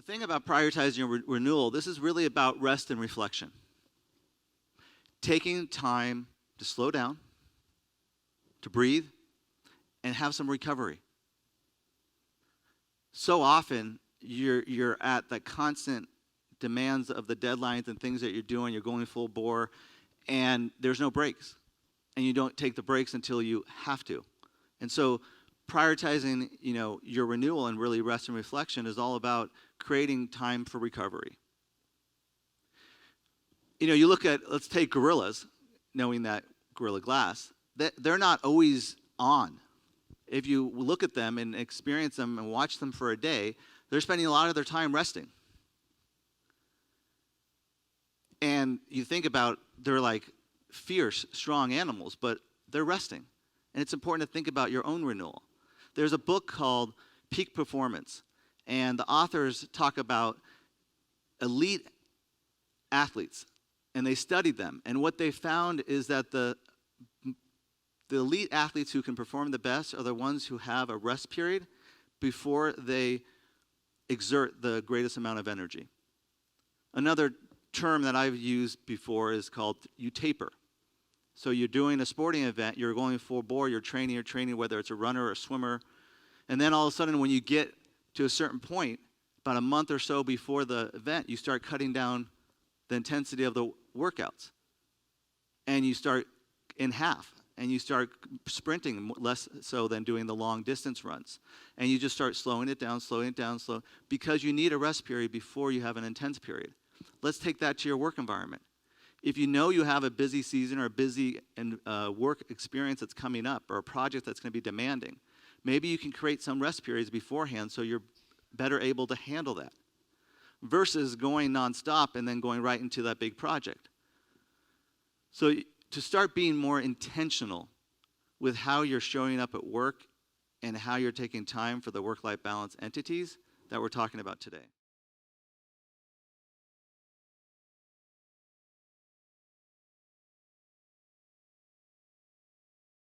thing about prioritizing your renewal, this is really about rest and reflection. Taking time to slow down, to breathe, and have some recovery. So often, you're at the constant demands of the deadlines and things that you're doing, you're going full bore, and there's no breaks. And you don't take the breaks until you have to. And so prioritizing, your renewal and really rest and reflection is all about creating time for recovery. You look at, let's take gorillas, knowing that Gorilla Glass, they're not always on. If you look at them and experience them and watch them for a day, they're spending a lot of their time resting. And you think about, they're like fierce, strong animals, but they're resting. And it's important to think about your own renewal. There's a book called Peak Performance, and the authors talk about elite athletes, and they studied them. And what they found is that the elite athletes who can perform the best are the ones who have a rest period before they exert the greatest amount of energy. Another term that I've used before is called you taper. So you're doing a sporting event, you're going full bore, you're training, whether it's a runner or a swimmer. And then all of a sudden, when you get to a certain point, about a month or so before the event, you start cutting down the intensity of the workouts. And you start in half. And you start sprinting less so than doing the long distance runs. And you just start slowing it down, because you need a rest period before you have an intense period. Let's take that to your work environment. If you know you have a busy season or a busy work experience that's coming up or a project that's going to be demanding, maybe you can create some rest periods beforehand so you're better able to handle that versus going nonstop and then going right into that big project. So to start being more intentional with how you're showing up at work and how you're taking time for the work-life balance entities that we're talking about today.